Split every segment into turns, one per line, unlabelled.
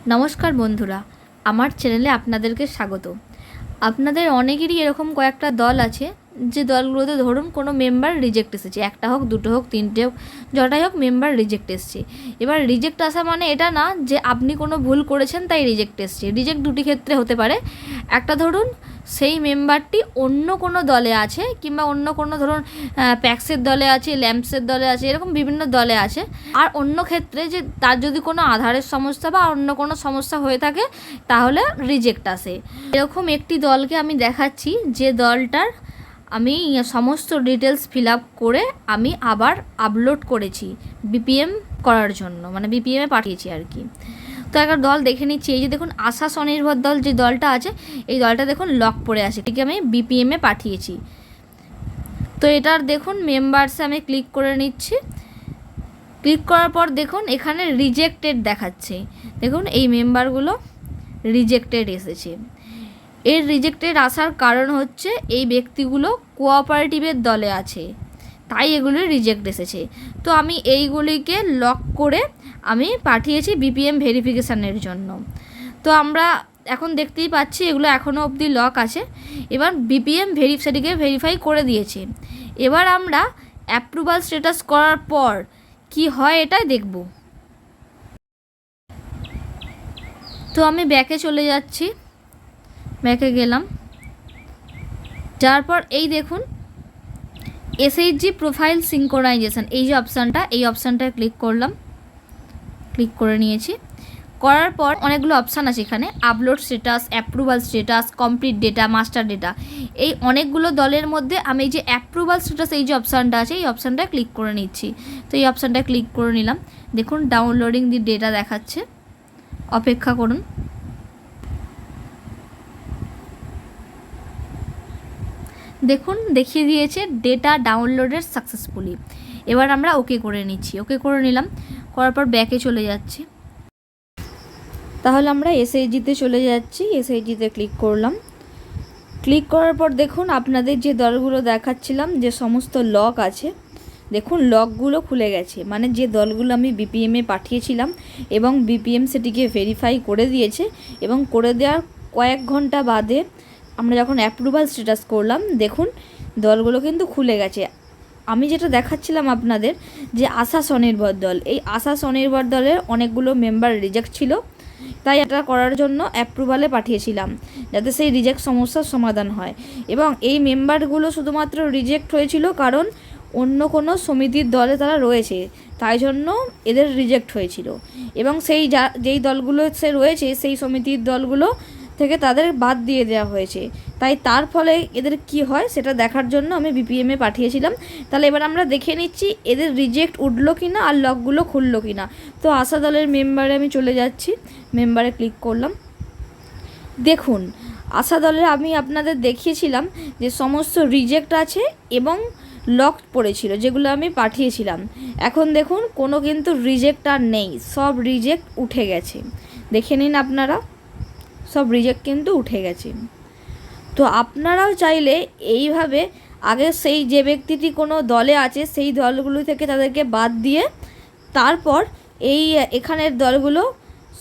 নমস্কার বন্ধুরা, আমার চ্যানেলে আপনাদেরকে স্বাগত। আপনাদের অনেকেরই এরকম কয়েকটা দল আছে যে দলগুলোতে ধরুন কোনো মেম্বার রিজেক্ট এসেছে, একটা হোক, দুটো হোক, তিনটে হোক, যটাই হোক মেম্বার রিজেক্ট এসছে। এবার রিজেক্ট আসা মানে এটা না যে আপনি কোনো ভুল করেছেন তাই রিজেক্ট এসছে। রিজেক্ট দুটি ক্ষেত্রে হতে পারে। একটা ধরুন সেই মেম্বারটি অন্য কোনো দলে আছে, কিংবা অন্য কোনো ধরুন প্যাক্সের দলে আছে, ল্যাম্পসের দলে আছে, এরকম বিভিন্ন দলে আছে। আর অন্য ক্ষেত্রে যে তার যদি কোনো আধারের সমস্যা বা অন্য কোনো সমস্যা হয়ে থাকে তাহলে রিজেক্ট আসে। এরকম একটি দলকে আমি দেখাচ্ছি যে দলটার আমি সমস্ত ডিটেলস ফিল আপ করে আমি আবার আপলোড করেছি বিপিএম করার জন্য, মানে বিপিএমে পাঠিয়েছি আর কি। তো একটা দল দেখে নিচ্ছি। এই যে দেখুন আশা স্বনির্ভর দল যে দলটা আছে, এই দলটা দেখুন লক পড়ে আছে, এটিকে আমি বিপিএমে পাঠিয়েছি। তো এটার দেখুন মেম্বার্সে আমি ক্লিক করে নিচ্ছি। ক্লিক করার পর দেখুন এখানে রিজেক্টেড দেখাচ্ছে। দেখুন এই মেম্বারগুলো রিজেক্টেড এসেছে। এর রিজেক্টেড আসার কারণ হচ্ছে এই ব্যক্তিগুলো কোঅপারেটিভের দলে আছে, তাই এগুলি রিজেক্ট এসেছে। তো আমি এইগুলিকে লক করে আমি পাঠিয়েছি বিপিএম ভেরিফিকেশানের জন্য। তো আমরা এখন দেখতেই পাচ্ছি এগুলো এখনও অবধি লক আছে। এবার বিপিএম সেটিকে ভেরিফাই করে দিয়েছে। এবার আমরা অ্যাপ্রুভাল স্ট্যাটাস করার পর কি হয় এটাই দেখব। তো আমি ব্যাকে চলে যাচ্ছি, ব্যাকে গেলাম। যাওয়ার পর এই দেখুন এসএইচজি প্রোফাইল সিঙ্ক্রোনাইজেশন, এই যে অপশানটা, এই অপশানটায় ক্লিক করলাম। ক্লিক করে নিয়েছি। করার পর অনেকগুলো অপশান আছে এখানে, upload status, approval status, complete data, master data. এই অনেকগুলো দলের মধ্যে আমি এই যে অ্যাপ্রুভাল স্ট্যাটাস এই যে অপশানটা আছে, এই অপশানটায় ক্লিক করে নিচ্ছি। তো এই অপশানটায় ক্লিক করে নিলাম। দেখুন ডাউনলোডিং দি ডেটা দেখাচ্ছে, অপেক্ষা করুন। দেখুন দেখিয়ে দিয়েছে ডেটা ডাউনলোডেড সাকসেসফুলি। এবার আমরা ওকে করে নিচ্ছি। ওকে করে নিলাম। করার পর ব্যাকে চলে যাচ্ছি। তাহলে আমরা এসএইচজিতে চলে যাচ্ছি। এসএইচজিতে ক্লিক করলাম। ক্লিক করার পর দেখুন আপনাদের যে দলগুলো দেখাচ্ছিলাম যে সমস্ত লক আছে, দেখুন লকগুলো খুলে গেছে। মানে যে দলগুলো আমি বিপিএমে পাঠিয়েছিলাম এবং বিপিএম সেটিকে ভেরিফাই করে দিয়েছে, এবং করে দেওয়ার কয়েক ঘন্টা বাদে আমরা যখন অ্যাপ্রুভাল স্ট্যাটাস করলাম, দেখুন দলগুলো কিন্তু খুলে গেছে। আমি যেটা দেখাচ্ছিলাম আপনাদের যে আশা স্বনির্ভর দল, এই আশা স্বনির্ভর দলের অনেকগুলো মেম্বার রিজেক্ট ছিল, তাই এটা করার জন্য অ্যাপ্রুভালে পাঠিয়েছিলাম যাতে সেই রিজেক্ট সমস্যার সমাধান হয়। এবং এই মেম্বারগুলো শুধুমাত্র রিজেক্ট হয়েছিল কারণ অন্য কোনো সমিতির দলে তারা রয়েছে, তাই জন্য এদের রিজেক্ট হয়েছিল। এবং যেই দলগুলো রয়েছে সেই সমিতির দলগুলো থেকে তাদের বাদ দিয়ে দেওয়া হয়েছে। তাই তার ফলে এদের কি হয় সেটা দেখার জন্য আমি বিপিএমে পাঠিয়েছিলাম। তাহলে এবার আমরা দেখে নিচ্ছি এদের রিজেক্ট উঠলো কি না আর লকগুলো খুললো কি না। তো আশা দলের মেম্বারে আমি চলে যাচ্ছি, মেম্বারে ক্লিক করলাম। দেখুন আশা দলের আমি আপনাদের দেখিয়েছিলাম যে সমস্ত রিজেক্ট আছে এবং লক পড়েছিল যেগুলো আমি পাঠিয়েছিলাম। এখন দেখুন কোনো কিন্তু রিজেক্ট আর নেই, সব রিজেক্ট উঠে গেছে। দেখে নিন আপনারা, সব রিজেক্ট কিন্তু উঠে গেছে। তো আপনারাও চাইলে এইভাবে আগে সেই যে ব্যক্তিটি কোনো দলে আছে সেই দলগুলো থেকে তাদেরকে বাদ দিয়ে তারপর এখানের দলগুলো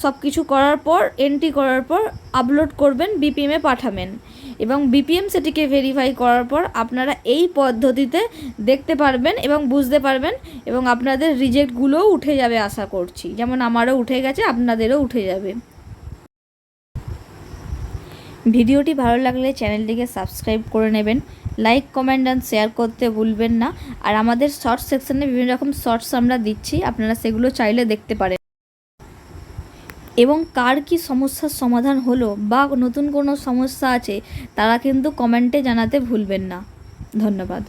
সব কিছু করার পর এন্ট্রি করার পর আপলোড করবেন, বিপিএমে পাঠাবেন, এবং বিপিএম সেটিকে ভেরিফাই করার পর আপনারা এই পদ্ধতিতে দেখতে পারবেন এবং বুঝতে পারবেন, এবং আপনাদের রিজেক্টগুলোও উঠে যাবে আশা করছি। যেমন আমারও উঠে গেছে, আপনাদেরও উঠে যাবে। ভিডিওটি ভালো লাগলে চ্যানেলটিকে সাবস্ক্রাইব করে নেবেন, লাইক, কমেন্ট অ্যান্ড শেয়ার করতে ভুলবেন না। আর আমাদের শর্টস সেকশনে বিভিন্ন রকম শর্টস আমরা দিচ্ছি, আপনারা সেগুলো চাইলে দেখতে পারেন। এবং কার কি সমস্যার সমাধান হলো বা নতুন কোনো সমস্যা আছে তারা কিন্তু কমেন্টে জানাতে ভুলবেন না। ধন্যবাদ।